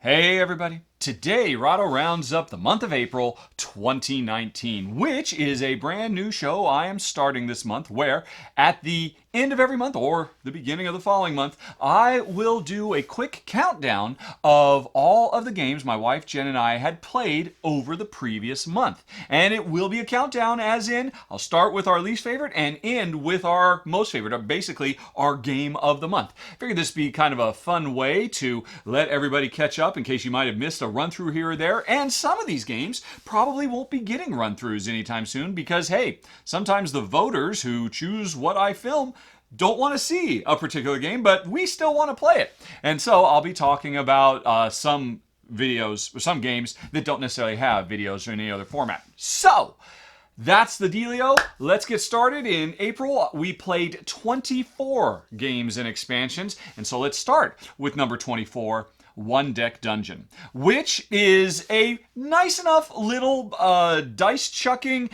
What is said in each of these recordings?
Hey everybody. Today, Rahdo rounds up the month of April 2019, which is a brand new show I am starting this month where at the end of every month or the beginning of the following month, I will do a quick countdown of all of the games my wife Jen and I had played over the previous month. And it will be a countdown as in, I'll start with our least favorite and end with our most favorite, or basically our game of the month. I figured this would be kind of a fun way to let everybody catch up in case you might have missed a run through here or there. And some of these games probably won't be getting run throughs anytime soon because, hey, sometimes the voters who choose what I film don't want to see a particular game, but we still want to play it. And so I'll be talking about some videos, or some games that don't necessarily have videos or any other format. So that's the dealio. Let's get started. In April, we played 24 games and expansions. And so let's start with number 24, One Deck Dungeon, which is a nice enough little dice chucking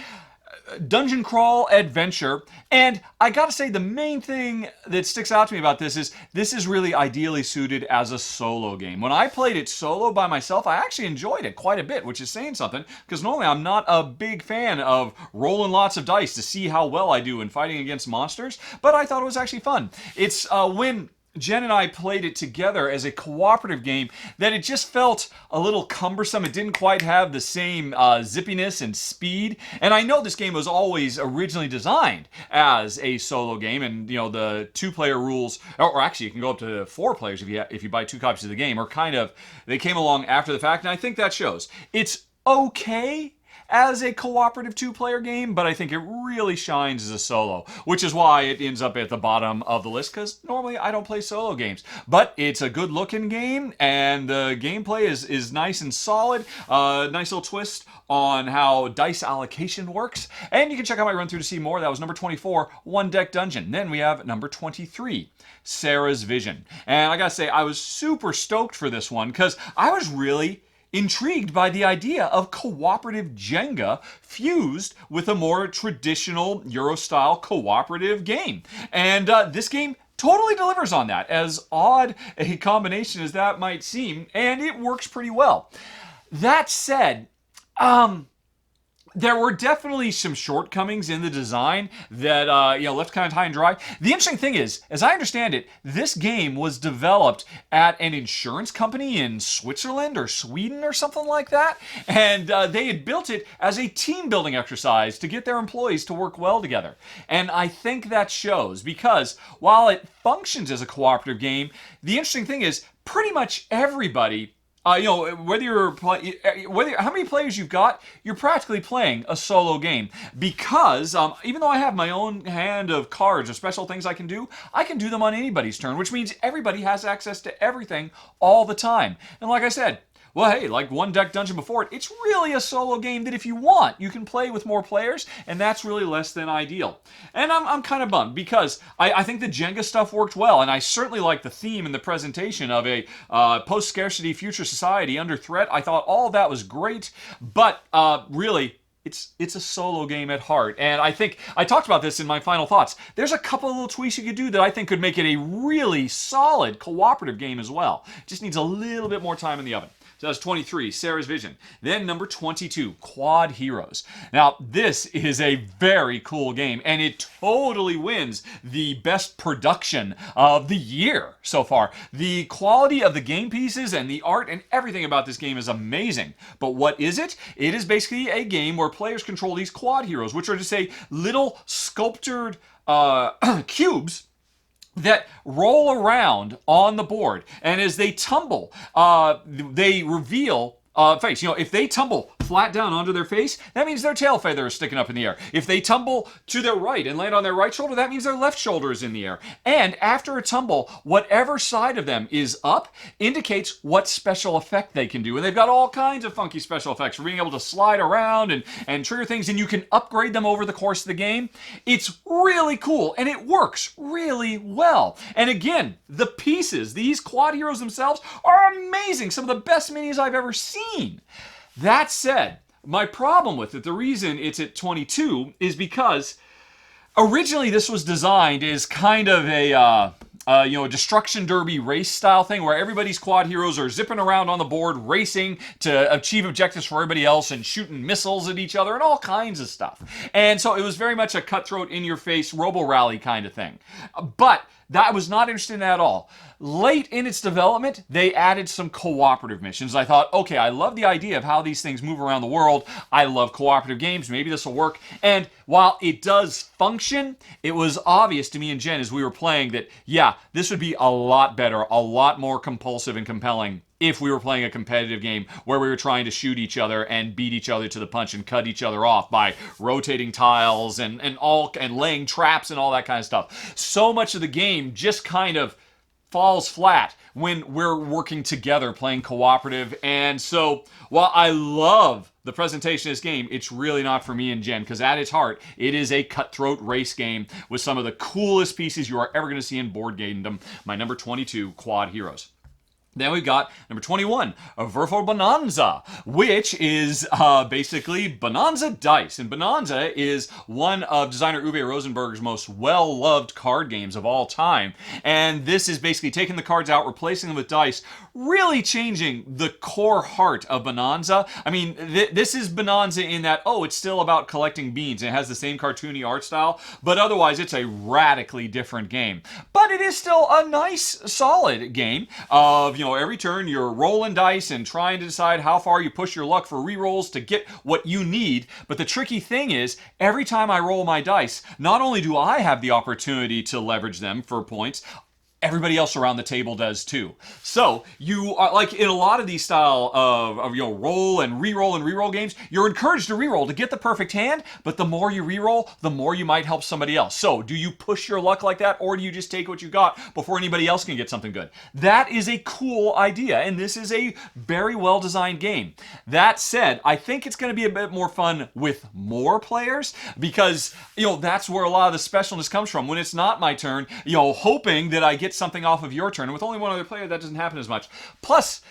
dungeon crawl adventure. And I gotta say, the main thing that sticks out to me about this is really ideally suited as a solo game. When I played it solo by myself, I actually enjoyed it quite a bit, which is saying something, because normally I'm not a big fan of rolling lots of dice to see how well I do in fighting against monsters, but I thought it was actually fun. It's when Jen and I played it together as a cooperative game that it just felt a little cumbersome. It didn't quite have the same zippiness and speed. And I know this game was always originally designed as a solo game, and you know the two-player rules, or actually you can go up to 4 players if you buy 2 copies of the game, or kind of they came along after the fact, and I think that shows. It's okay as a cooperative 2-player game, but I think it really shines as a solo, which is why it ends up at the bottom of the list, because normally I don't play solo games. But it's a good looking game, and the gameplay is nice and solid. Nice little twist on how dice allocation works. And you can check out my run through to see more. That was number 24, One Deck Dungeon. Then we have number 23, Sarah's Vision. And I gotta say, I was super stoked for this one, because I was really intrigued by the idea of cooperative Jenga fused with a more traditional Euro-style cooperative game. And this game totally delivers on that, as odd a combination as that might seem, and it works pretty well. That said, there were definitely some shortcomings in the design that left kind of high and dry. The interesting thing is, as I understand it, this game was developed at an insurance company in Switzerland or Sweden or something like that, and they had built it as a team building exercise to get their employees to work well together. And I think that shows, because while it functions as a cooperative game, the interesting thing is pretty much everybody, whether how many players you've got, you're practically playing a solo game. Because even though I have my own hand of cards or special things I can do them on anybody's turn, which means everybody has access to everything all the time. And like I said, well, hey, like One Deck Dungeon before it, it's really a solo game that if you want, you can play with more players, and that's really less than ideal. And I'm kind of bummed, because I think the Jenga stuff worked well, and I certainly like the theme and the presentation of a post-scarcity future society under threat. I thought all of that was great, but really, it's a solo game at heart. And I think, I talked about this in my final thoughts, there's a couple of little tweaks you could do that I think could make it a really solid cooperative game as well. It just needs a little bit more time in the oven. So that's 23, Sarah's Vision. Then number 22, Quodd Heroes. Now, this is a very cool game, and it totally wins the best production of the year so far. The quality of the game pieces and the art and everything about this game is amazing. But what is it? It is basically a game where players control these Quodd Heroes, which are just a little sculptured cubes that roll around on the board, and as they tumble, they reveal face. If they tumble flat down onto their face, that means their tail feather is sticking up in the air. If they tumble to their right and land on their right shoulder, that means their left shoulder is in the air. And after a tumble, whatever side of them is up indicates what special effect they can do. And they've got all kinds of funky special effects for being able to slide around and trigger things, and you can upgrade them over the course of the game. It's really cool, and it works really well. And again, the pieces, these Quodd Heroes themselves, are amazing. Some of the best minis I've ever seen. That said, my problem with it, the reason it's at 22, is because originally this was designed as kind of a a destruction derby race style thing where everybody's quad heroes are zipping around on the board, racing to achieve objectives for everybody else and shooting missiles at each other and all kinds of stuff. And so it was very much a cutthroat, in-your-face robo-rally kind of thing. But I was not interested in that at all. Late in its development, they added some cooperative missions. I thought, okay, I love the idea of how these things move around the world. I love cooperative games. Maybe this will work. And while it does function, it was obvious to me and Jen as we were playing that, yeah, this would be a lot better, a lot more compulsive and compelling if we were playing a competitive game where we were trying to shoot each other and beat each other to the punch and cut each other off by rotating tiles and laying traps and all that kind of stuff. So much of the game just kind of falls flat when we're working together playing cooperative. And so while I love the presentation of this game, it's really not for me and Jen, because at its heart, it is a cutthroat race game with some of the coolest pieces you are ever going to see in board gamedom. My number 22, Quodd Heroes. Then we've got number 21, Wurfel Bohnanza, which is basically Bonanza dice. And Bonanza is one of designer Uwe Rosenberg's most well-loved card games of all time. And this is basically taking the cards out, replacing them with dice, really changing the core heart of Bonanza. I mean, this is Bonanza in that, it's still about collecting beans. And it has the same cartoony art style, but otherwise it's a radically different game. But it is still a nice, solid game of, every turn you're rolling dice and trying to decide how far you push your luck for rerolls to get what you need. But the tricky thing is, every time I roll my dice, not only do I have the opportunity to leverage them for points, everybody else around the table does too. So you are, like in a lot of these style of roll and re-roll games, you're encouraged to re-roll to get the perfect hand, but the more you re-roll, the more you might help somebody else. So do you push your luck like that, or do you just take what you got before anybody else can get something good? That is a cool idea, and this is a very well-designed game. That said, I think it's going to be a bit more fun with more players, because that's where a lot of the specialness comes from. When it's not my turn, hoping that I get something off of your turn, and with only one other player, that doesn't happen as much. Plus,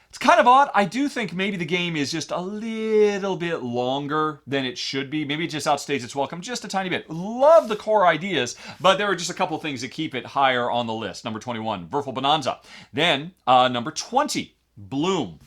it's kind of odd. I do think maybe the game is just a little bit longer than it should be. Maybe it just outstays its welcome just a tiny bit. Love the core ideas, but there are just a couple of things that keep it higher on the list. Number 21, Wurfel Bohnanza. Then, number 20, Bloom,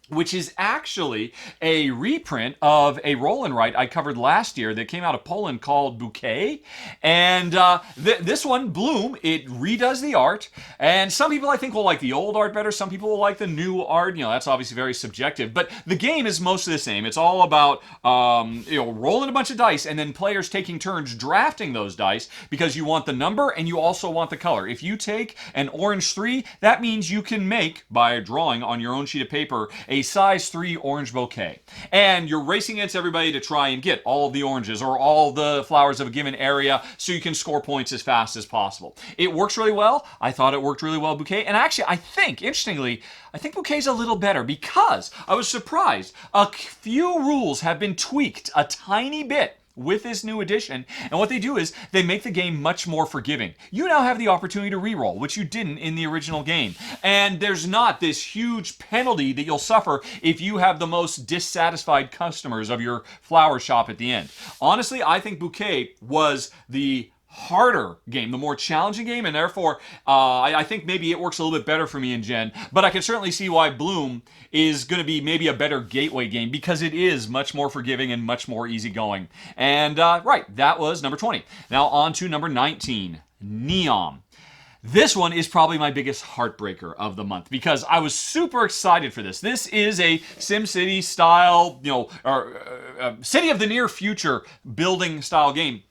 which is actually a reprint of a roll and write I covered last year that came out of Poland called Bouquet. And this one, Bloom, it redoes the art. And some people, I think, will like the old art better. Some people will like the new art. That's obviously very subjective. But the game is mostly the same. It's all about rolling a bunch of dice and then players taking turns drafting those dice, because you want the number and you also want the color. If you take an orange 3, that means you can make, by drawing on your own sheet of paper, a size 3 orange bouquet. And you're racing against everybody to try and get all of the oranges or all the flowers of a given area so you can score points as fast as possible. It works really well. I thought it worked really well, Bouquet. And actually, interestingly, I think Bouquet's a little better, because I was surprised. A few rules have been tweaked a tiny bit with this new edition, and what they do is they make the game much more forgiving. You now have the opportunity to reroll, which you didn't in the original game, and there's not this huge penalty that you'll suffer if you have the most dissatisfied customers of your flower shop at the end. Honestly, I think Bouquet was the harder game, the more challenging game, and therefore I think maybe it works a little bit better for me and Jen, but I can certainly see why Bloom is going to be maybe a better gateway game, because it is much more forgiving and much more easygoing. And that was number 20. Now on to number 19, Neom. This one is probably my biggest heartbreaker of the month, because I was super excited for this. This is a SimCity style, City of the Near Future building style game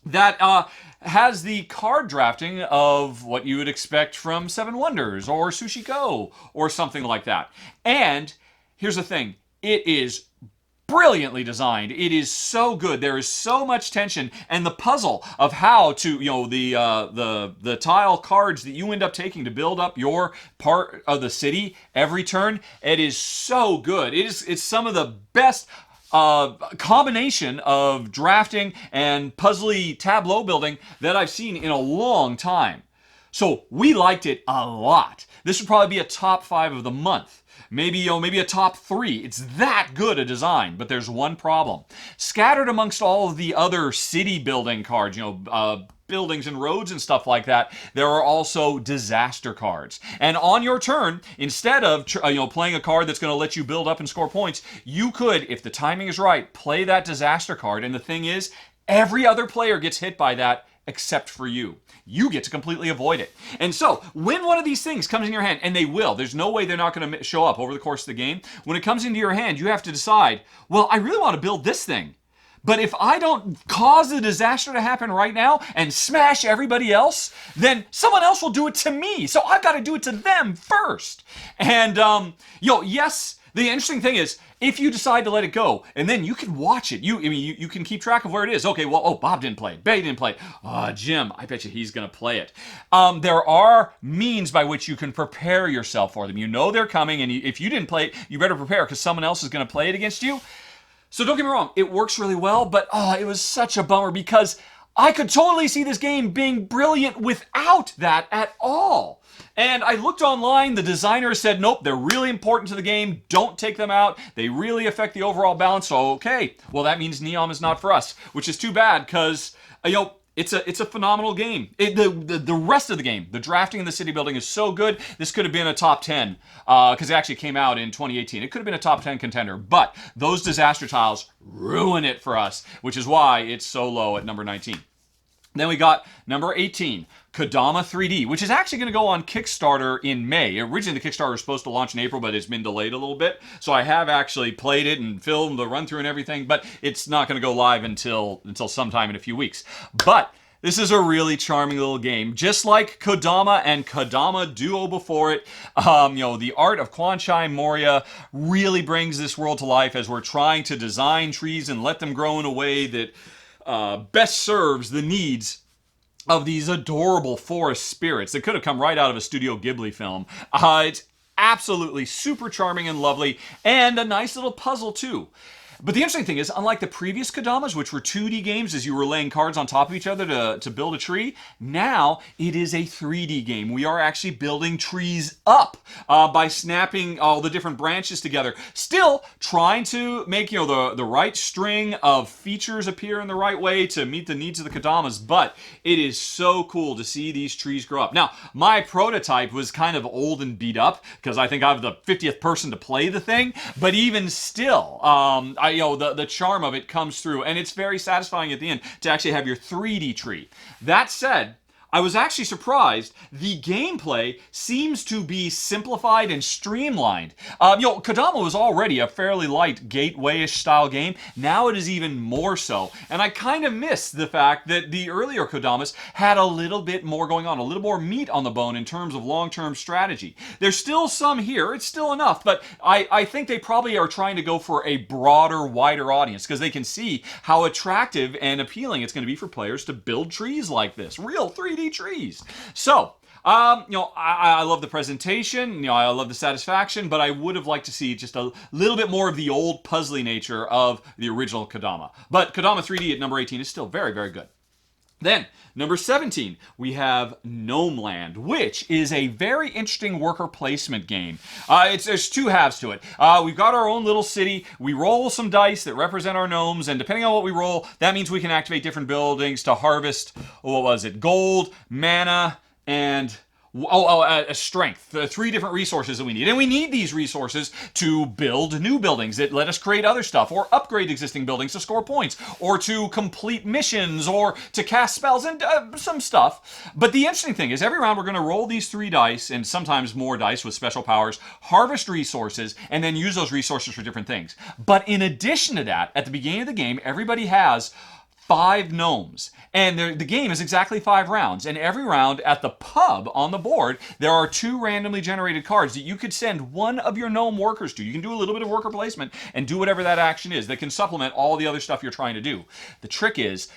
that has the card drafting of what you would expect from Seven Wonders or Sushi Go or something like that. And here's the thing, it is brilliantly designed. It is so good. There is so much tension, and the puzzle of how to, the tile cards that you end up taking to build up your part of the city every turn, it is so good. It's some of the best combination of drafting and puzzly tableau building that I've seen in a long time. So we liked it a lot. This would probably be a top 5 of the month. Maybe a top 3. It's that good a design, but there's one problem. Scattered amongst all of the other city building cards, buildings and roads and stuff like that, there are also disaster cards. And on your turn, instead of playing a card that's going to let you build up and score points, you could, if the timing is right, play that disaster card. And the thing is, every other player gets hit by that except for you. You get to completely avoid it. And so, when one of these things comes in your hand, and they will, there's no way they're not going to show up over the course of the game. When it comes into your hand, you have to decide, well, I really want to build this thing. But if I don't cause the disaster to happen right now and smash everybody else, then someone else will do it to me. So I've got to do it to them first. And, yes, the interesting thing is, if you decide to let it go, and then you can watch it. You can keep track of where it is. Okay, well, Bob didn't play it. Bay didn't play it. Jim, I bet you he's going to play it. There are means by which you can prepare yourself for them. You know they're coming, and if you didn't play it, you better prepare because someone else is going to play it against you. So don't get me wrong, it works really well, but it was such a bummer because I could totally see this game being brilliant without that at all. And I looked online, the designer said, nope, they're really important to the game, don't take them out, they really affect the overall balance, so okay, well that means Neom is not for us, which is too bad because, it's a phenomenal game. The rest of the game, the drafting and the city building is so good, this could have been a top 10, because it actually came out in 2018. It could have been a top 10 contender, but those disaster tiles ruin it for us, which is why it's so low at number 19. Then we got number 18, Kodama 3D, which is actually going to go on Kickstarter in May. Originally, the Kickstarter was supposed to launch in April, but it's been delayed a little bit. So I have actually played it and filmed the run-through and everything, but it's not going to go live until sometime in a few weeks. But this is a really charming little game. Just like Kodama and Kodama Duo before it, the art of Kwanchai Moria really brings this world to life as we're trying to design trees and let them grow in a way that best serves the needs of these adorable forest spirits that could have come right out of a Studio Ghibli film. It's absolutely super charming and lovely, and a nice little puzzle too. But the interesting thing is, unlike the previous Kodamas, which were 2D games as you were laying cards on top of each other to build a tree, now it is a 3D game. We are actually building trees up by snapping all the different branches together. Still trying to make the right string of features appear in the right way to meet the needs of the Kodamas, but it is so cool to see these trees grow up. Now, my prototype was kind of old and beat up because I think I'm the 50th person to play the thing, but even still, the charm of it comes through, and it's very satisfying at the end to actually have your 3D tree. That said, I was actually surprised. The gameplay seems to be simplified and streamlined. Kodama was already a fairly light gateway-ish style game. Now it is even more so. And I kind of miss the fact that the earlier Kodamas had a little bit more going on, a little more meat on the bone in terms of long-term strategy. There's still some here. It's still enough, but I think they probably are trying to go for a broader, wider audience because they can see how attractive and appealing it's going to be for players to build trees like this. Real 3D trees. So, I love the presentation, I love the satisfaction, but I would have liked to see just a little bit more of the old puzzly nature of the original Kodama. But Kodama 3D at number 18 is still very, very good. Then, number 17, we have Gnomeland, which is a very interesting worker placement game. There's two halves to it. We've got our own little city. We roll some dice that represent our gnomes, and depending on what we roll, that means we can activate different buildings to harvest, gold, mana, and strength. The 3 different resources that we need. And we need these resources to build new buildings that let us create other stuff, or upgrade existing buildings to score points, or to complete missions, or to cast spells, and some stuff. But the interesting thing is, every round we're going to roll these 3 dice, and sometimes more dice with special powers, harvest resources, and then use those resources for different things. But in addition to that, at the beginning of the game, everybody has 5 gnomes. And the game is exactly 5 rounds. And every round at the pub on the board, there are 2 randomly generated cards that you could send one of your gnome workers to. You can do a little bit of worker placement and do whatever that action is that can supplement all the other stuff you're trying to do. The trick is,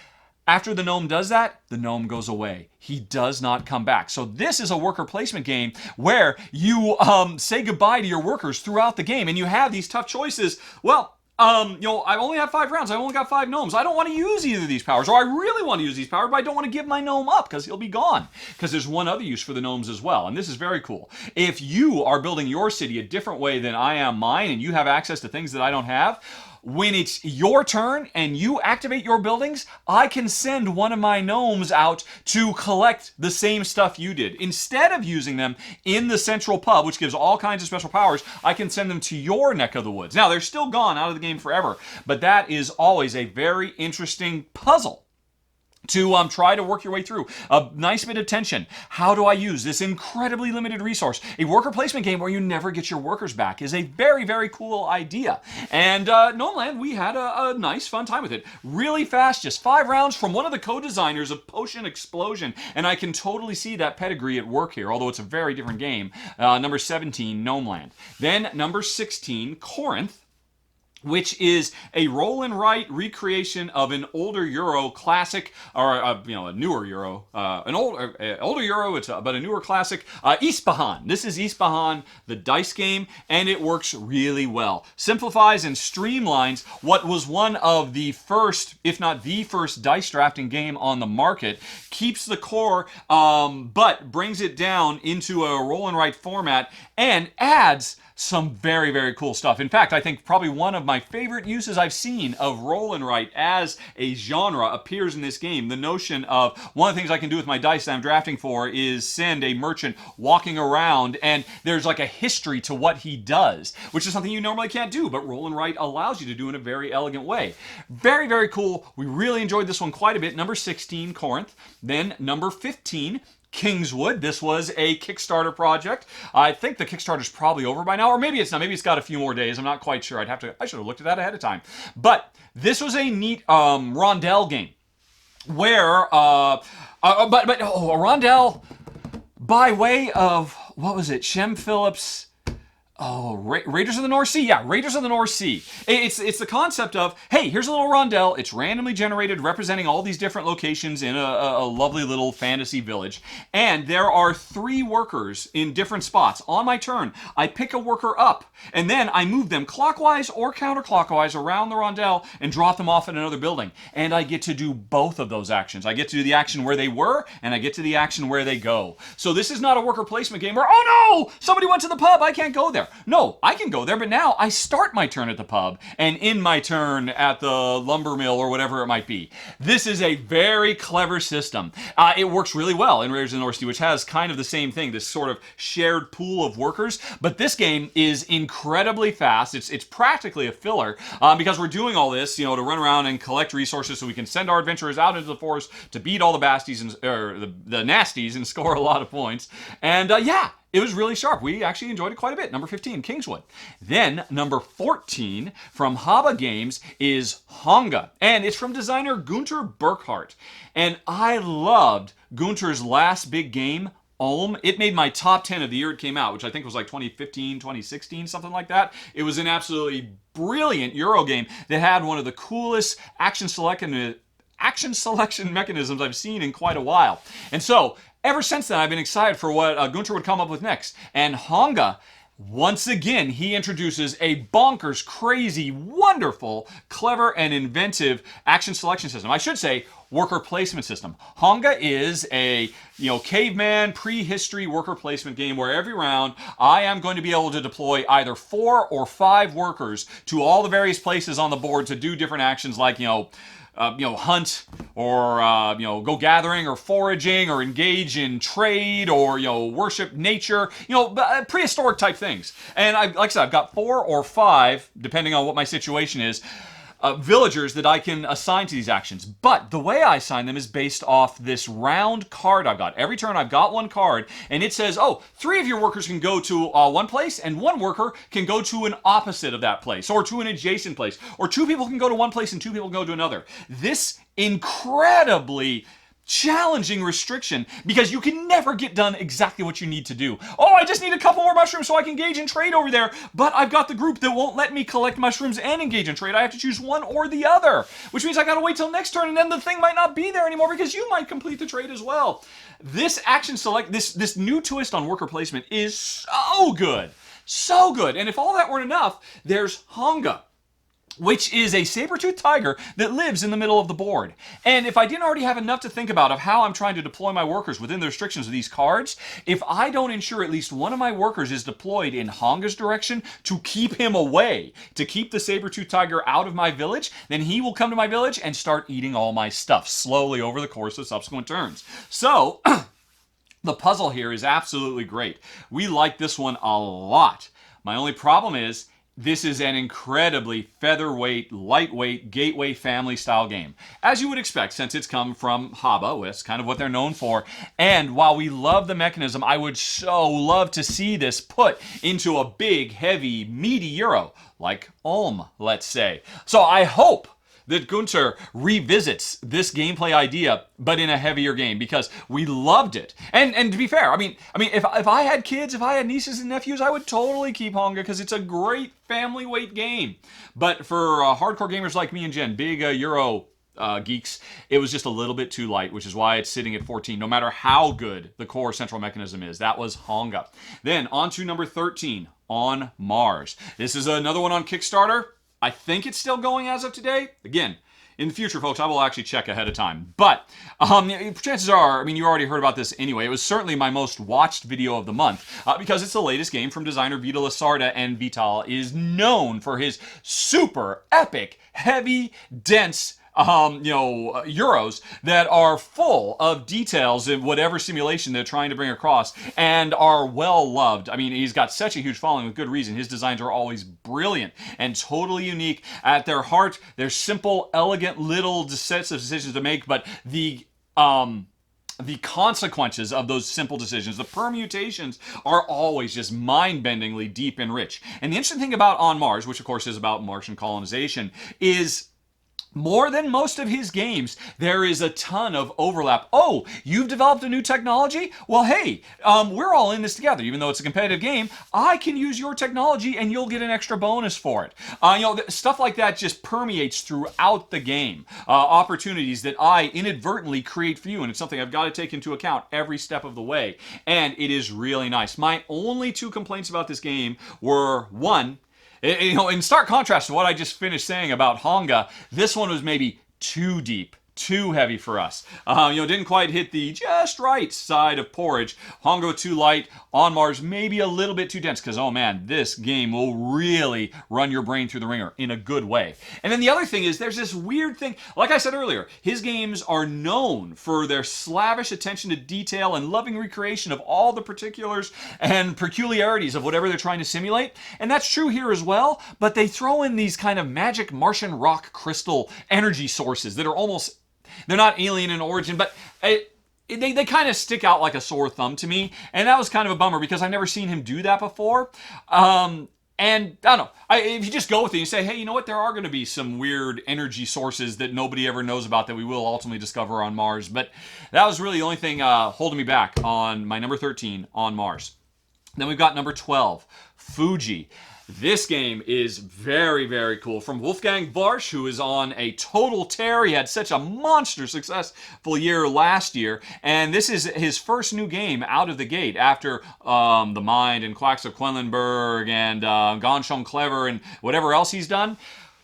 after the gnome does that, the gnome goes away. He does not come back. So this is a worker placement game where you say goodbye to your workers throughout the game. And you have these tough choices. Well, I only have 5 rounds. I only got 5 gnomes. I don't want to use either of these powers, or I really want to use these powers, but I don't want to give my gnome up because he'll be gone. Because there's one other use for the gnomes as well, and this is very cool. If you are building your city a different way than I am mine, and you have access to things that I don't have, when it's your turn and you activate your buildings, I can send one of my gnomes out to collect the same stuff you did. Instead of using them in the central pub, which gives all kinds of special powers, I can send them to your neck of the woods. Now, they're still gone out of the game forever, but that is always a very interesting puzzle to try to work your way through. A nice bit of tension. How do I use this incredibly limited resource? A worker placement game where you never get your workers back is a very, very cool idea. And Gnomeland, we had a nice, fun time with it. Really fast, just 5 rounds from one of the co-designers of Potion Explosion. And I can totally see that pedigree at work here, although it's a very different game. Number 17, Gnomeland. Then number 16, Corinth, which is a roll and write recreation of an older Euro classic, or a newer Euro, an older Euro, but a newer classic, Ispahan. This is Ispahan, the dice game, and it works really well. Simplifies and streamlines what was one of the first, if not the first, dice drafting game on the market. Keeps the core, but brings it down into a roll and write format and adds some very, very cool stuff. In fact, I think probably one of my favorite uses I've seen of roll and write as a genre appears in this game. The notion of one of the things I can do with my dice that I'm drafting for is send a merchant walking around, and there's like a history to what he does, which is something you normally can't do, but roll and write allows you to do in a very elegant way. Very, very cool. We really enjoyed this one quite a bit. Number 16, Corinth. Then number 15, Kingswood. This was a Kickstarter project. I think the Kickstarter's probably over by now, or maybe it's not. Maybe it's got a few more days. I'm not quite sure. I should have looked at that ahead of time. But this was a neat rondel game where, a rondel by way of, what was it? Shem Phillips. Oh, Raiders of the North Sea. Yeah, Raiders of the North Sea. It's the concept of, hey, here's a little rondel. It's randomly generated, representing all these different locations in a lovely little fantasy village. And there are 3 workers in different spots. On my turn, I pick a worker up, and then I move them clockwise or counterclockwise around the rondel and drop them off at another building. And I get to do both of those actions. I get to do the action where they were, and I get to the action where they go. So this is not a worker placement game where, oh no, somebody went to the pub, I can't go there. No, I can go there, but now I start my turn at the pub and end my turn at the lumber mill or whatever it might be. This is a very clever system. It works really well in Raiders of the North Sea, which has kind of the same thing, this sort of shared pool of workers. But this game is incredibly fast. It's practically a filler because we're doing all this, to run around and collect resources so we can send our adventurers out into the forest to beat all the basties or the nasties and score a lot of points. And yeah, it was really sharp. We actually enjoyed it quite a bit. Number 15, Kingswood. Then number 14 from Haba Games is Honga. And it's from designer Gunter Burkhardt. And I loved Gunter's last big game, Ulm. It made my top 10 of the year it came out, which I think was like 2015, 2016, something like that. It was an absolutely brilliant Euro game that had one of the coolest action selection mechanisms I've seen in quite a while. And so, ever since then, I've been excited for what Gunter would come up with next. And Honga, once again, he introduces a bonkers, crazy, wonderful, clever, and inventive action selection system. I should say, worker placement system. Honga is a caveman, prehistory worker placement game where every round I am going to be able to deploy either 4 or 5 workers to all the various places on the board to do different actions like, hunt or, go gathering or foraging or engage in trade or, worship nature, prehistoric type things. And like I said, I've got 4 or 5, depending on what my situation is, villagers that I can assign to these actions. But the way I assign them is based off this round card I've got. Every turn I've got one card, and it says, 3 of your workers can go to one place, and 1 worker can go to an opposite of that place, or to an adjacent place, or 2 people can go to one place and 2 people can go to another. This incredibly challenging restriction, because you can never get done exactly what you need to do. I just need a couple more mushrooms so I can engage in trade over there, but I've got the group that won't let me collect mushrooms and engage in trade. I have to choose one or the other, which means I gotta wait till next turn, and then the thing might not be there anymore because you might complete the trade as well. This this new twist on worker placement is so good. So good. And if all that weren't enough, there's Honga. which is a saber-toothed tiger that lives in the middle of the board. And if I didn't already have enough to think about of how I'm trying to deploy my workers within the restrictions of these cards, if I don't ensure at least one of my workers is deployed in Honga's direction to keep him away, to keep the saber-toothed tiger out of my village, then he will come to my village and start eating all my stuff slowly over the course of subsequent turns. So, the puzzle here is absolutely great. We like this one a lot. My only problem is, this is an incredibly featherweight, lightweight, gateway family style game. As you would expect, since it's come from Haba, that's kind of what they're known for. And while we love the mechanism, I would so love to see this put into a big, heavy, meaty Euro, like Ulm, let's say. So I hope that Gunter revisits this gameplay idea, but in a heavier game, because we loved it. And to be fair, I mean, if I had kids, if I had nieces and nephews, I would totally keep Honga, because it's a great family weight game. But for hardcore gamers like me and Jen, big Euro geeks, it was just a little bit too light, which is why it's sitting at 14, no matter how good the core central mechanism is. That was Honga. Then on to number 13, On Mars. This is another one on Kickstarter. I think it's still going as of today. Again, in the future, folks, I will actually check ahead of time. But chances are, I mean, you already heard about this anyway. It was certainly my most watched video of the month because it's the latest game from designer Vito Lasarda, and Vital is known for his super epic, heavy, dense Euros that are full of details in whatever simulation they're trying to bring across and are well loved. I mean, he's got such a huge following with good reason. His designs are always brilliant and totally unique. At their heart, they're simple, elegant little sets of decisions to make, but the consequences of those simple decisions, the permutations, are always just mind-bendingly deep and rich. And the interesting thing about On Mars, which of course is about Martian colonization, is more than most of his games, there is a ton of overlap. Oh, you've developed a new technology? Well, hey, we're all in this together. Even though it's a competitive game, I can use your technology and you'll get an extra bonus for it. Stuff like that just permeates throughout the game. Opportunities that I inadvertently create for you, and it's something I've got to take into account every step of the way. And it is really nice. My only two complaints about this game were, one, in stark contrast to what I just finished saying about Honga, this one was maybe too deep, too heavy for us. Didn't quite hit the just right side of porridge. Honga too light. On Mars maybe a little bit too dense, because oh man, this game will really run your brain through the ringer in a good way. And then the other thing is, there's this weird thing, like I said earlier, his games are known for their slavish attention to detail and loving recreation of all the particulars and peculiarities of whatever they're trying to simulate. And that's true here as well, but they throw in these kind of magic Martian rock crystal energy sources that are almost, they're not alien in origin, but they kind of stick out like a sore thumb to me, and that was kind of a bummer because I've never seen him do that before. And I don't know, if you just go with it and you say, hey, you know what, there are going to be some weird energy sources that nobody ever knows about that we will ultimately discover on Mars. But that was really the only thing holding me back on my number 13, On Mars. Then we've got number 12, Fuji. This game is very, very cool. From Wolfgang Warsch, who is on a total tear. He had such a monster successful year last year. And this is his first new game out of the gate after The Mind and Quacks of Quedlinburg and Ganz Schön Clever and whatever else he's done.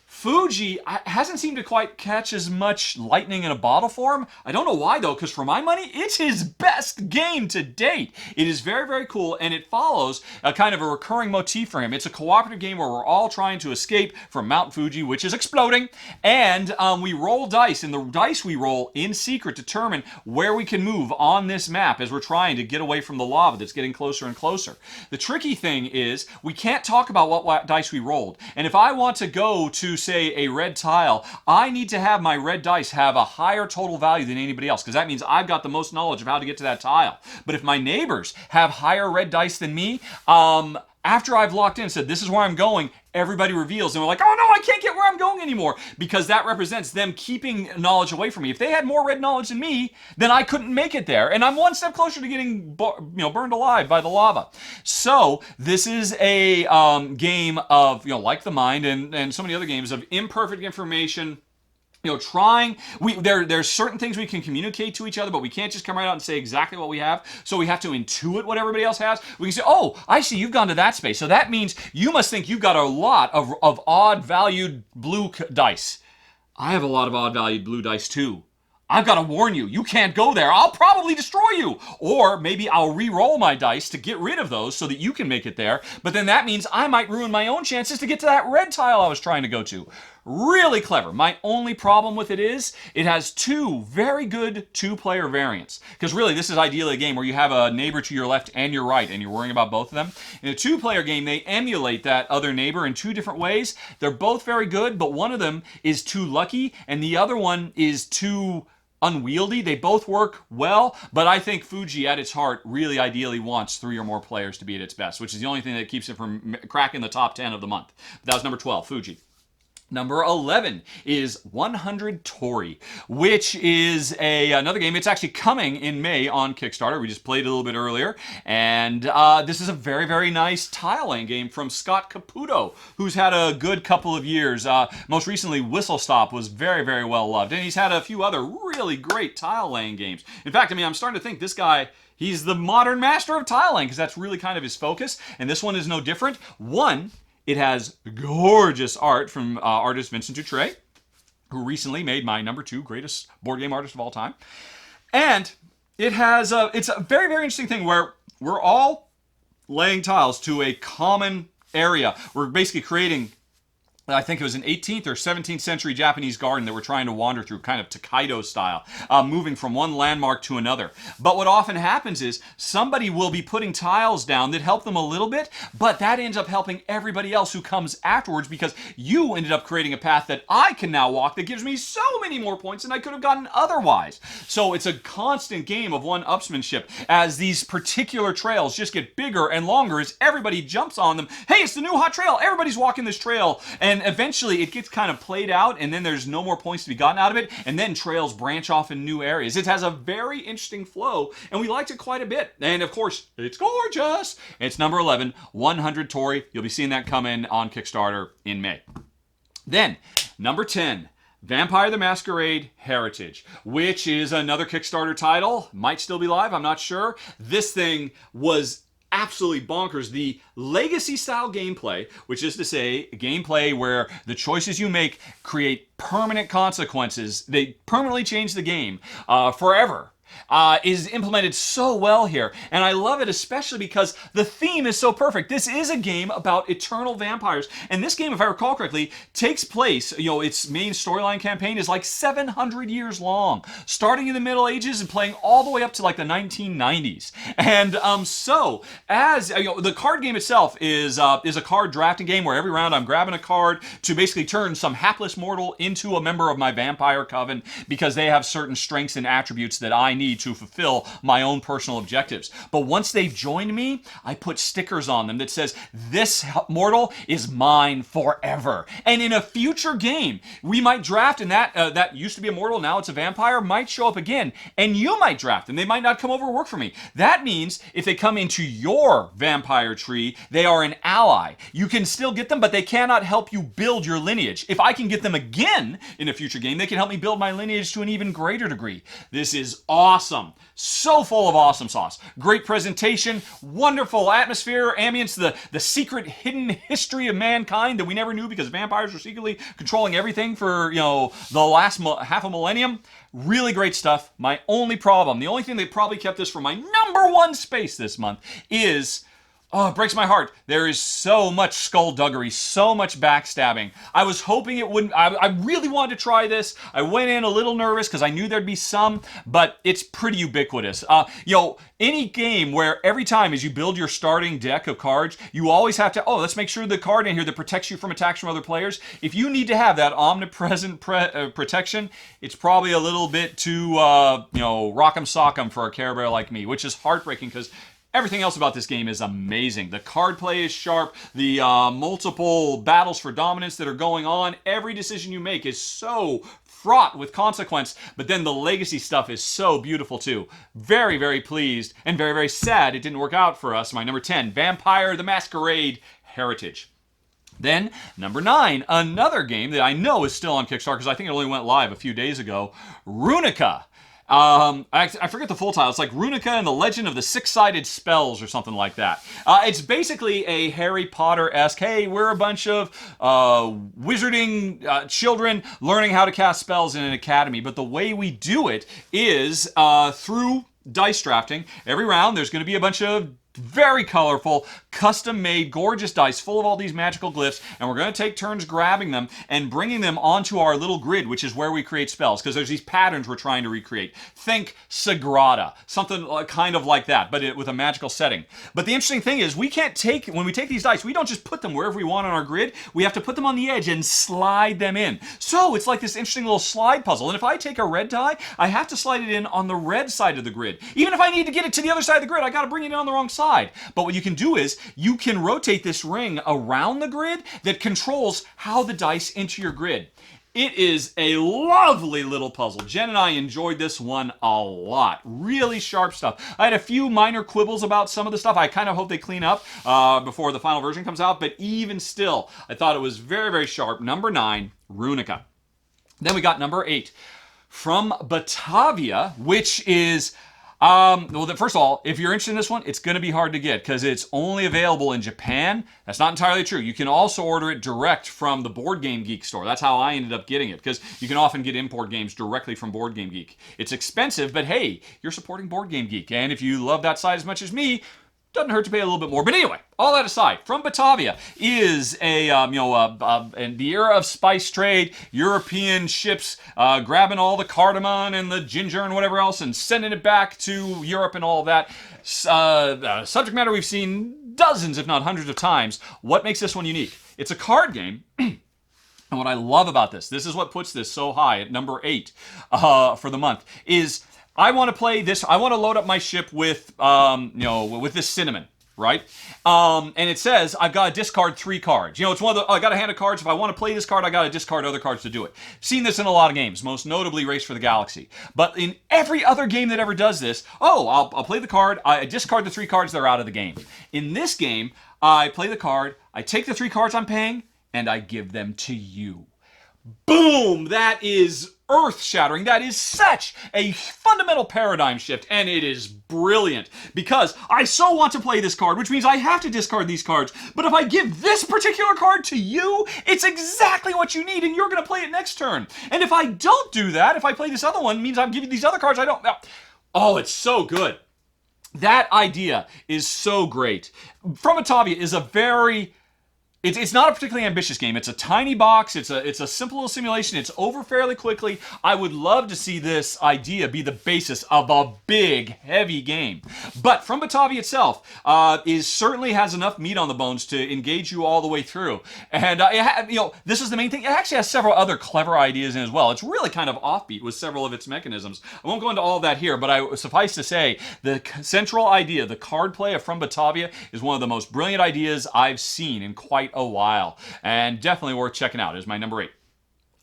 Fuji hasn't seemed to quite catch as much lightning in a bottle for him. I don't know why, though, because for my money, it's his best game to date. It is very, very cool, and it follows a kind of a recurring motif for him. It's a cooperative game where we're all trying to escape from Mount Fuji, which is exploding, and we roll dice, and the dice we roll in secret determine where we can move on this map as we're trying to get away from the lava that's getting closer and closer. The tricky thing is, we can't talk about what dice we rolled, and if I want to go to, say, a red tile, I need to have my red dice have a higher total value than anybody else, because that means I've got the most knowledge of how to get to that tile. But if my neighbors have higher red dice than me, after I've locked in and said, this is where I'm going, everybody reveals, and we're like, oh no, I can't get where I'm going anymore, because that represents them keeping knowledge away from me. If they had more red knowledge than me, then I couldn't make it there, and I'm one step closer to getting burned alive by the lava. So this is a game of, like The Mind and so many other games, of imperfect information, there's certain things we can communicate to each other, but we can't just come right out and say exactly what we have. So we have to intuit what everybody else has. We can say, oh, I see you've gone to that space. So that means you must think you've got a lot of odd valued blue dice. I have a lot of odd valued blue dice too. I've got to warn you, you can't go there. I'll probably destroy you. Or maybe I'll re-roll my dice to get rid of those so that you can make it there. But then that means I might ruin my own chances to get to that red tile I was trying to go to. Really clever. My only problem with it is it has two very good two-player variants. Because really, this is ideally a game where you have a neighbor to your left and your right, and you're worrying about both of them. In a two-player game, they emulate that other neighbor in two different ways. They're both very good, but one of them is too lucky, and the other one is too unwieldy. They both work well, but I think Fuji at its heart really ideally wants 3 or more players to be at its best, which is the only thing that keeps it from cracking the top 10 of the month. That was number 12, Fuji. Number 11 is 100 Torii, which is another game. It's actually coming in May on Kickstarter. We just played it a little bit earlier. And this is a very, very nice tile laying game from Scott Caputo, who's had a good couple of years. Most recently, Whistle Stop was very, very well loved. And he's had a few other really great tile laying games. In fact, I mean, I'm starting to think this guy, he's the modern master of tile laying because that's really kind of his focus. And this one is no different. One, it has gorgeous art from artist Vincent Dutray, who recently made my number 2 greatest board game artist of all time. And it has it's a very, very interesting thing where we're all laying tiles to a common area. We're basically creating, I think it was an 18th or 17th century Japanese garden that we're trying to wander through, kind of Tokaido style, moving from one landmark to another. But what often happens is somebody will be putting tiles down that help them a little bit, but that ends up helping everybody else who comes afterwards because you ended up creating a path that I can now walk that gives me so many more points than I could have gotten otherwise. So it's a constant game of one-upsmanship as these particular trails just get bigger and longer as everybody jumps on them. Hey, it's the new hot trail. Everybody's walking this trail. And eventually it gets kind of played out and then there's no more points to be gotten out of it and then trails branch off in new areas. It has a very interesting flow and we liked it quite a bit. And of course, it's gorgeous. It's number 11, 100 Torii. You'll be seeing that come in on Kickstarter in May. Then, number 10. Vampire the Masquerade Heritage, which is another Kickstarter title. Might still be live, I'm not sure. This thing was absolutely bonkers. The legacy style gameplay, which is to say gameplay where the choices you make create permanent consequences, they permanently change the game forever, is implemented so well here. And I love it especially because the theme is so perfect. This is a game about eternal vampires. And this game, if I recall correctly, takes place, its main storyline campaign is like 700 years long, starting in the Middle Ages and playing all the way up to like the 1990s. And so, as the card game itself is a card drafting game where every round I'm grabbing a card to basically turn some hapless mortal into a member of my vampire coven because they have certain strengths and attributes that I need to fulfill my own personal objectives. But once they've joined me, I put stickers on them that says, this mortal is mine forever. And in a future game, we might draft, and that used to be a mortal, now it's a vampire, might show up again, and you might draft them. They might not come over and work for me. That means if they come into your vampire tree, they are an ally. You can still get them, but they cannot help you build your lineage. If I can get them again in a future game, they can help me build my lineage to an even greater degree. This is awesome. So full of awesome sauce. Great presentation, wonderful atmosphere, ambience, the secret hidden history of mankind that we never knew because vampires were secretly controlling everything for, the last half a millennium. Really great stuff. My only problem, the only thing that probably kept this from my number 1 space this month is, oh, it breaks my heart. There is so much skullduggery, so much backstabbing. I was hoping it wouldn't. I really wanted to try this. I went in a little nervous because I knew there'd be some, but it's pretty ubiquitous. Any game where every time as you build your starting deck of cards, you always have to, let's make sure the card in here that protects you from attacks from other players. If you need to have that omnipresent protection, it's probably a little bit too, rock'em sock'em for a Care Bear like me, which is heartbreaking because everything else about this game is amazing. The card play is sharp. The multiple battles for dominance that are going on. Every decision you make is so fraught with consequence. But then the legacy stuff is so beautiful too. Very, very pleased and very, very sad it didn't work out for us. My number 10, Vampire the Masquerade Heritage. Then, number 9, another game that I know is still on Kickstarter because I think it only went live a few days ago, Runika. I forget the full title. It's like Runika and the Legend of the Six-Sided Spells or something like that. It's basically a Harry Potter-esque, hey, we're a bunch of wizarding children learning how to cast spells in an academy. But the way we do it is through dice drafting. Every round, there's going to be a bunch of very colorful, custom-made, gorgeous dice full of all these magical glyphs, and we're going to take turns grabbing them and bringing them onto our little grid, which is where we create spells, because there's these patterns we're trying to recreate. Think Sagrada, something kind of like that, but with a magical setting. But the interesting thing is, when we take these dice, we don't just put them wherever we want on our grid, we have to put them on the edge and slide them in. So it's like this interesting little slide puzzle, and if I take a red die, I have to slide it in on the red side of the grid. Even if I need to get it to the other side of the grid, I got to bring it in on the wrong side. But what you can do is you can rotate this ring around the grid that controls how the dice enter your grid. It is a lovely little puzzle. Jen and I enjoyed this one a lot. Really sharp stuff. I had a few minor quibbles about some of the stuff. I kind of hope they clean up before the final version comes out, but even still, I thought it was very, very sharp. Number 9, Runika. Then we got number 8, from Batavia, which is... well, first of all, if you're interested in this one, it's going to be hard to get because it's only available in Japan. That's not entirely true. You can also order it direct from the Board Game Geek store. That's how I ended up getting it because you can often get import games directly from Board Game Geek. It's expensive, but hey, you're supporting Board Game Geek. And if you love that site as much as me, doesn't hurt to pay a little bit more. But anyway, all that aside, from Batavia is in the era of spice trade, European ships grabbing all the cardamom and the ginger and whatever else and sending it back to Europe and all of that. Subject matter we've seen dozens, if not hundreds of times. What makes this one unique? It's a card game. And what I love about this is what puts this so high at number 8 for the month, is I want to play this. I want to load up my ship with, with this cinnamon, right? And it says I've got to discard 3 cards. It's one of the. I got a hand of cards. If I want to play this card, I got to discard other cards to do it. Seen this in a lot of games, most notably Race for the Galaxy. But in every other game that ever does this, I'll play the card. I discard the 3 cards. They're out of the game. In this game, I play the card. I take the 3 cards I'm paying, and I give them to you. Boom! That is earth-shattering. That is such a fundamental paradigm shift, and it is brilliant because I so want to play this card, which means I have to discard these cards. But if I give this particular card to you, it's exactly what you need, and you're going to play it next turn. And if I don't do that, if I play this other one, it means I'm giving these other cards I don't... Oh, it's so good. That idea is so great. From Batavia is a very... It's not a particularly ambitious game. It's a tiny box. It's a simple little simulation. It's over fairly quickly. I would love to see this idea be the basis of a big, heavy game. But From Batavia itself certainly has enough meat on the bones to engage you all the way through. And this is the main thing. It actually has several other clever ideas in as well. It's really kind of offbeat with several of its mechanisms. I won't go into all of that here, but suffice to say, the central idea, the card play of From Batavia, is one of the most brilliant ideas I've seen in quite a while, and definitely worth checking out. Is my number 8.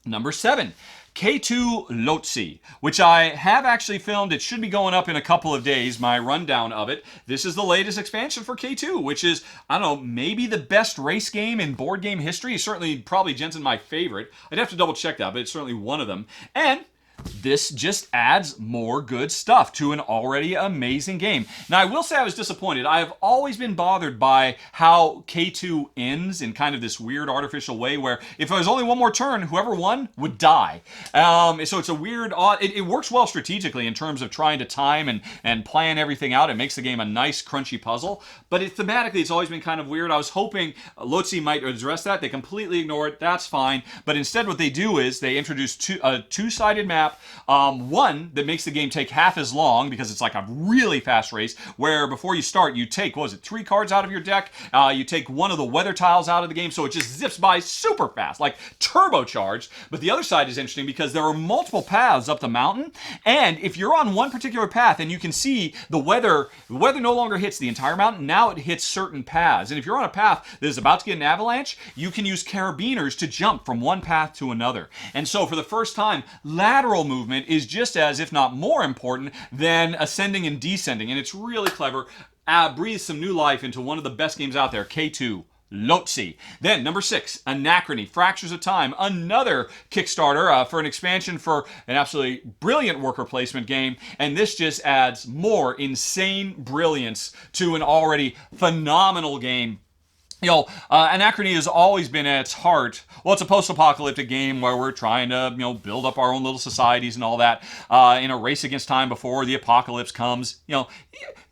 Number 7, K2 Lhotse, which I have actually filmed. It should be going up in a couple of days, my rundown of it. This is the latest expansion for K2, which is, I don't know, maybe the best race game in board game history. Certainly, probably Jensen, my favorite. I'd have to double check that, but it's certainly one of them. And this just adds more good stuff to an already amazing game. Now, I will say I was disappointed. I have always been bothered by how K2 ends in kind of this weird artificial way where if there was only one more turn, whoever won would die. So it's a weird, it works well strategically in terms of trying to time and plan everything out. It makes the game a nice, crunchy puzzle. But thematically, it's always been kind of weird. I was hoping Lhotse might address that. They completely ignore it. That's fine. But instead, what they do is they introduce a two-sided map. One that makes the game take half as long because it's like a really fast race where before you start you take, 3 cards out of your deck, you take one of the weather tiles out of the game, so it just zips by super fast, like turbocharged. But the other side is interesting because there are multiple paths up the mountain, and if you're on one particular path and you can see the weather no longer hits the entire mountain, now it hits certain paths. And if you're on a path that is about to get an avalanche, you can use carabiners to jump from one path to another. And so for the first time, lateral movement is just as, if not more important than ascending and descending, and it's really clever. Breathes some new life into one of the best games out there, K2 Lhotse. Then number 6, Anachrony, Fractures of Time, another Kickstarter for an expansion for an absolutely brilliant worker placement game, and this just adds more insane brilliance to an already phenomenal game. Anachrony has always been at its heart. Well, it's a post-apocalyptic game where we're trying to, build up our own little societies and all that in a race against time before the apocalypse comes.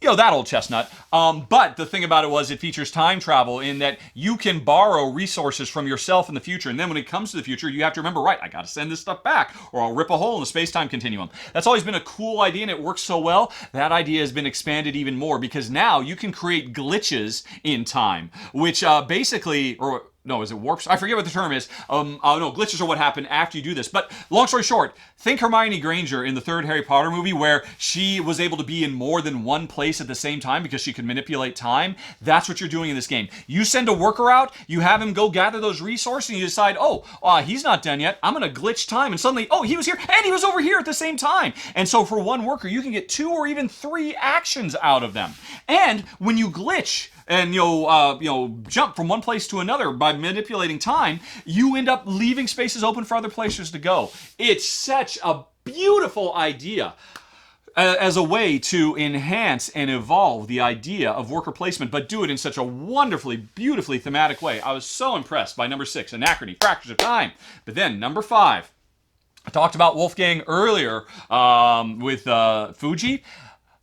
That old chestnut. But the thing about it was it features time travel in that you can borrow resources from yourself in the future, and then when it comes to the future, you have to remember, right, I got to send this stuff back, or I'll rip a hole in the space-time continuum. That's always been a cool idea, and it works so well. That idea has been expanded even more because now you can create glitches in time, which basically, or no, is it warps? I forget what the term is. No, glitches are what happen after you do this. But long story short, think Hermione Granger in the third Harry Potter movie where she was able to be in more than one place at the same time because she could manipulate time. That's what you're doing in this game. You send a worker out, you have him go gather those resources, and you decide, he's not done yet. I'm going to glitch time. And suddenly, he was here, and he was over here at the same time. And so for one worker, you can get 2 or even 3 actions out of them. And when you glitch, and jump from one place to another by manipulating time, you end up leaving spaces open for other places to go. It's such a beautiful idea as a way to enhance and evolve the idea of worker placement, but do it in such a wonderfully, beautifully thematic way. I was so impressed by number 6, Anachrony, Fractures of Time. But then number 5, I talked about Wolfgang earlier with Fuji.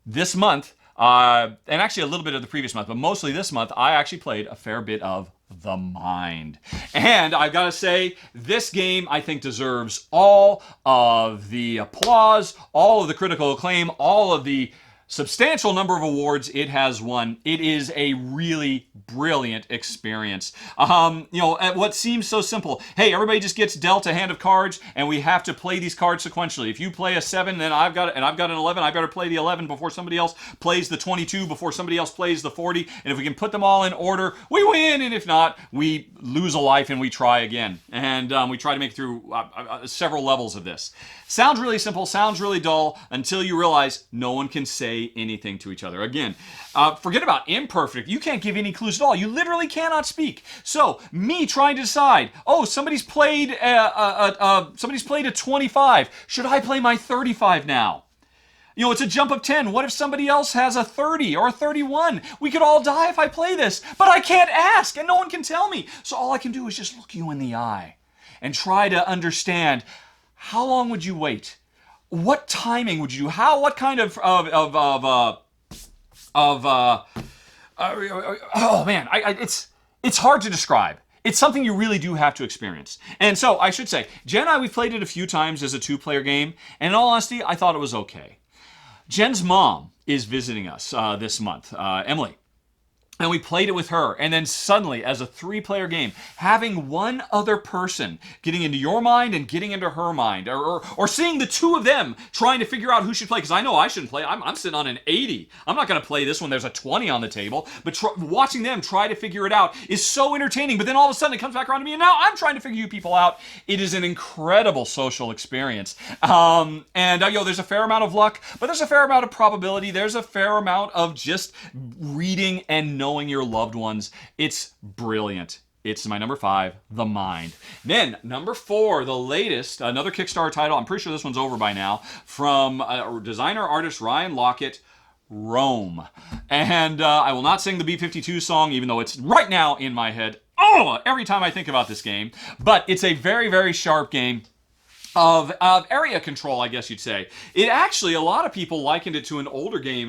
This month, and actually a little bit of the previous month, but mostly this month, I actually played a fair bit of The Mind. And I've got to say, this game, I think, deserves all of the applause, all of the critical acclaim, all of the substantial number of awards it has won. It is a really brilliant experience. At what seems so simple. Hey, everybody just gets dealt a hand of cards, and we have to play these cards sequentially. If you play a 7, then I've got an 11. I better play the 11 before somebody else plays the 22, before somebody else plays the 40. And if we can put them all in order, we win. And if not, we lose a life and we try again. And we try to make it through several levels of this. Sounds really simple, sounds really dull, until you realize no one can say anything to each other. Again, forget about imperfect. You can't give any clues at all. You literally cannot speak. So, me trying to decide, somebody's played a 25. Should I play my 35 now? It's a jump of 10. What if somebody else has a 30 or a 31? We could all die if I play this, but I can't ask, and no one can tell me. So all I can do is just look you in the eye and try to understand, how long would you wait? What timing would you do? What kind of it's hard to describe. It's something you really do have to experience. And so I should say, Jen and I, we've played it a few times as a 2-player game, and in all honesty, I thought it was okay. Jen's mom is visiting us this month, Emily. And we played it with her, and then suddenly, as a 3-player game, having one other person getting into your mind and getting into her mind, or seeing the 2 of them trying to figure out who should play, because I know I shouldn't play. I'm sitting on an 80. I'm not going to play this when there's a 20 on the table, but watching them try to figure it out is so entertaining, but then all of a sudden it comes back around to me, and now I'm trying to figure you people out. It is an incredible social experience. There's a fair amount of luck, but there's a fair amount of probability. There's a fair amount of just reading and knowing your loved ones. It's brilliant. It's my number 5, The Mind. Then, number 4, the latest, another Kickstarter title. I'm pretty sure this one's over by now, from designer-artist Ryan Lockett, Rome. And I will not sing the B-52 song, even though it's right now in my head. Every time I think about this game. But it's a very, very sharp game of area control, I guess you'd say. It actually, a lot of people likened it to an older game,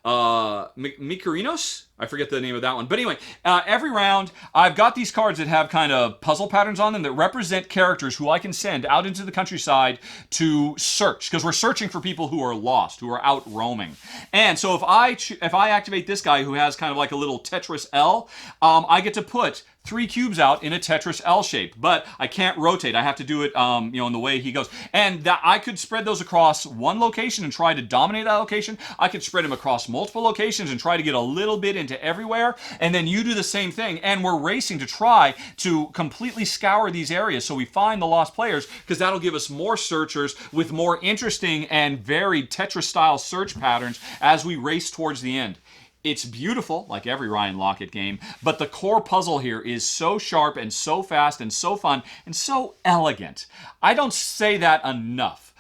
Mikarinos? I forget the name of that one. But anyway, every round, I've got these cards that have kind of puzzle patterns on them that represent characters who I can send out into the countryside to search, because we're searching for people who are lost, who are out roaming. And so if I activate this guy who has kind of like a little Tetris L, I get to put 3 cubes out in a Tetris L shape, but I can't rotate. I have to do it, in the way he goes. And that I could spread those across one location and try to dominate that location. I could spread them across multiple locations and try to get a little bit into everywhere. And then you do the same thing. And we're racing to try to completely scour these areas so we find the lost players, because that'll give us more searchers with more interesting and varied Tetris-style search patterns as we race towards the end. It's beautiful, like every Ryan Lockett game, but the core puzzle here is so sharp and so fast and so fun and so elegant. I don't say that enough.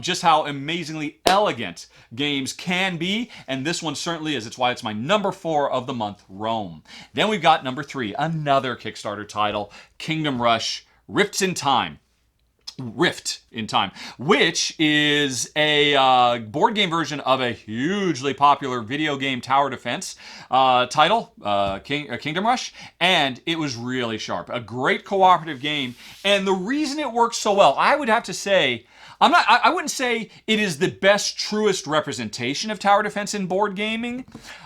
Just how amazingly elegant games can be, and this one certainly is. It's why it's my number 4 of the month, Rome. Then we've got number 3, another Kickstarter title, Kingdom Rush Rift in Time, which is a board game version of a hugely popular video game tower defense title, Kingdom Rush, and it was really sharp. A great cooperative game, and the reason it works so well, I would have to say, I wouldn't say it is the best, truest representation of tower defense in board gaming,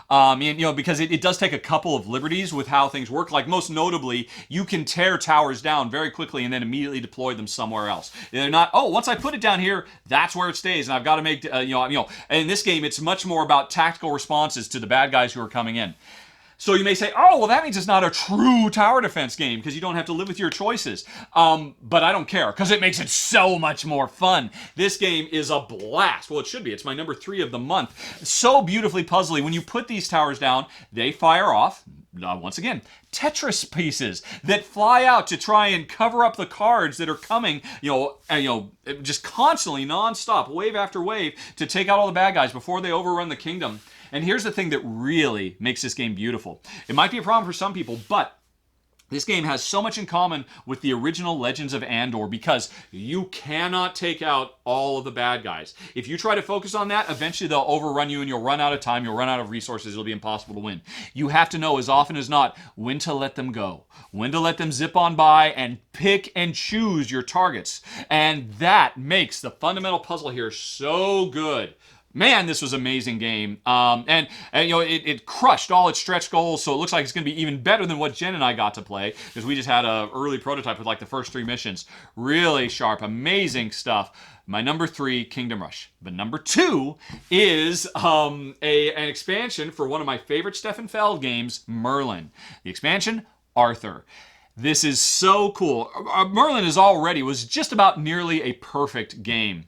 because it does take a couple of liberties with how things work. Like most notably, you can tear towers down very quickly and then immediately deploy them somewhere else. They're not, once I put it down here, that's where it stays, and I've got to make, And in this game, it's much more about tactical responses to the bad guys who are coming in. So you may say, that means it's not a true tower defense game because you don't have to live with your choices. But I don't care because it makes it so much more fun. This game is a blast. Well, it should be. It's my number 3 of the month. So beautifully puzzly. When you put these towers down, they fire off, once again, Tetris pieces that fly out to try and cover up the cards that are coming, just constantly, nonstop, wave after wave, to take out all the bad guys before they overrun the kingdom. And here's the thing that really makes this game beautiful. It might be a problem for some people, but this game has so much in common with the original Legends of Andor because you cannot take out all of the bad guys. If you try to focus on that, eventually they'll overrun you and you'll run out of time, you'll run out of resources, it'll be impossible to win. You have to know as often as not when to let them go, when to let them zip on by, and pick and choose your targets. And that makes the fundamental puzzle here so good. Man, this was an amazing game. And it crushed all its stretch goals, so it looks like it's going to be even better than what Jen and I got to play, because we just had an early prototype with like the first 3 missions. Really sharp, amazing stuff. My number 3, Kingdom Rush. But number 2 is an expansion for one of my favorite Stefan Feld games, Merlin. The expansion, Arthur. This is so cool. Merlin was just about nearly a perfect game.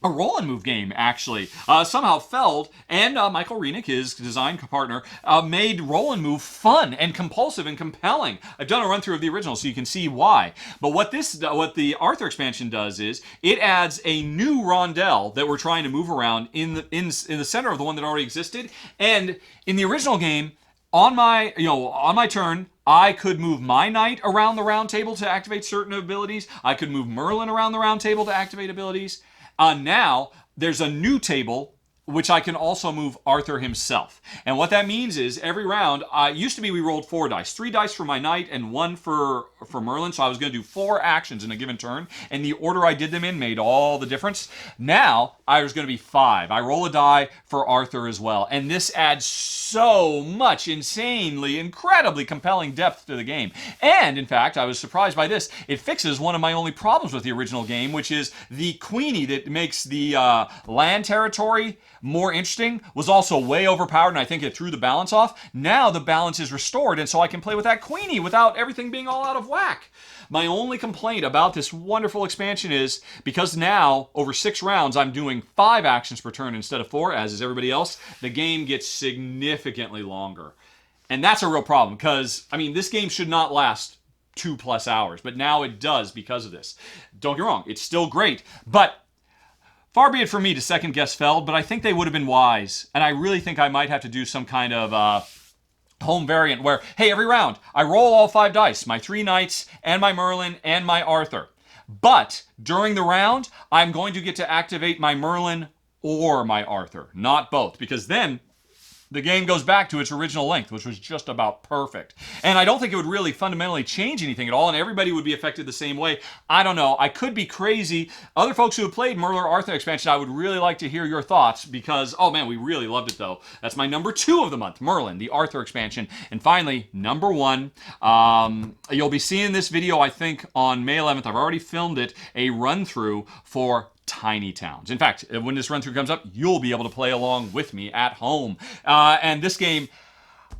A roll and move game, actually. Somehow Feld and Michael Runika, his design partner, made roll and move fun and compulsive and compelling. I've done a run through of the original so you can see why. But what the Arthur expansion does is it adds a new rondel that we're trying to move around in the center of the one that already existed. And in the original game, on my turn, I could move my knight around the round table to activate certain abilities. I could move Merlin around the round table to activate abilities. Now, there's a new table which I can also move Arthur himself. And what that means is every round, used to be we rolled 4 dice. 3 dice for my knight and 1 for Merlin, so I was going to do 4 actions in a given turn, and the order I did them in made all the difference. Now, I was going to be 5. I roll a die for Arthur as well, and this adds so much insanely, incredibly compelling depth to the game. And, in fact, I was surprised by this. It fixes one of my only problems with the original game, which is the Queenie that makes the land territory more interesting, was also way overpowered, and I think it threw the balance off. Now the balance is restored, and so I can play with that Queenie without everything being all out of whack. My only complaint about this wonderful expansion is, because now, over 6 rounds, I'm doing 5 actions per turn instead of 4, as is everybody else, the game gets significantly longer. And that's a real problem, because, this game should not last 2+ hours, but now it does because of this. Don't get me wrong, it's still great, but far be it from me to second guess Feld, but I think they would have been wise. And I really think I might have to do some kind of home variant where, hey, every round, I roll all 5 dice, my 3 knights and my Merlin and my Arthur. But during the round, I'm going to get to activate my Merlin or my Arthur, not both, because then the game goes back to its original length, which was just about perfect. And I don't think it would really fundamentally change anything at all, and everybody would be affected the same way. I don't know. I could be crazy. Other folks who have played Merlin or Arthur expansion, I would really like to hear your thoughts, because, oh man, we really loved it though. That's my number 2 of the month, Merlin, the Arthur expansion. And finally, number 1, you'll be seeing this video, I think, on May 11th. I've already filmed it, a run-through for Tiny Towns. In fact, when this run-through comes up, you'll be able to play along with me at home. And this game,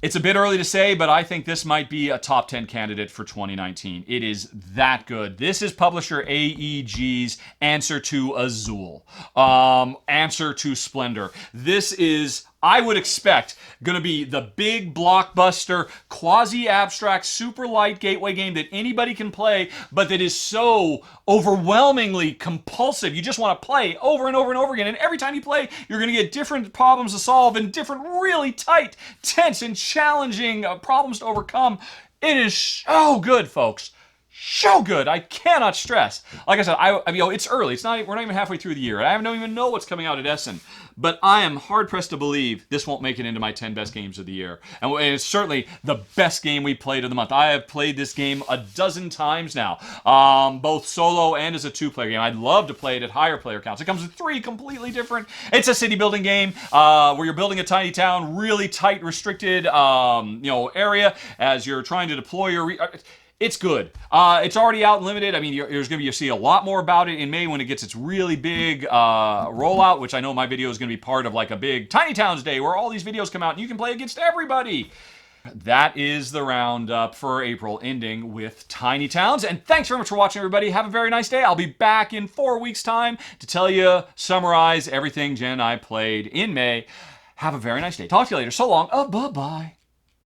It's a bit early to say, but I think this might be a top 10 candidate for 2019. It is that good. This is publisher AEG's answer to Azul, answer to Splendor. This is, I would expect, going to be the big blockbuster, quasi-abstract, super light gateway game that anybody can play, but that is so overwhelmingly compulsive. You just want to play over and over and over again, and every time you play, you're going to get different problems to solve and different really tight, tense, and challenging problems to overcome. It is so good, folks. So good. I cannot stress. Like I said, it's early. We're not even halfway through the year. I don't even know what's coming out at Essen. But I am hard pressed to believe this won't make it into my 10 best games of the year. And it's certainly the best game we played of the month. I have played this game a dozen times now, both solo and as a 2-player game. I'd love to play it at higher player counts. It comes with 3 completely different. It's a city building game where you're building a tiny town, really tight, restricted, area as you're trying to deploy your. It's good. It's already out and limited. I mean, there's going to be, you see a lot more about it in May when it gets its really big rollout, which I know my video is going to be part of like a big Tiny Towns Day where all these videos come out and you can play against everybody. That is the roundup for April, ending with Tiny Towns. And thanks very much for watching, everybody. Have a very nice day. I'll be back in 4 weeks' time to summarize everything Jen and I played in May. Have a very nice day. Talk to you later. So long. Bye-bye.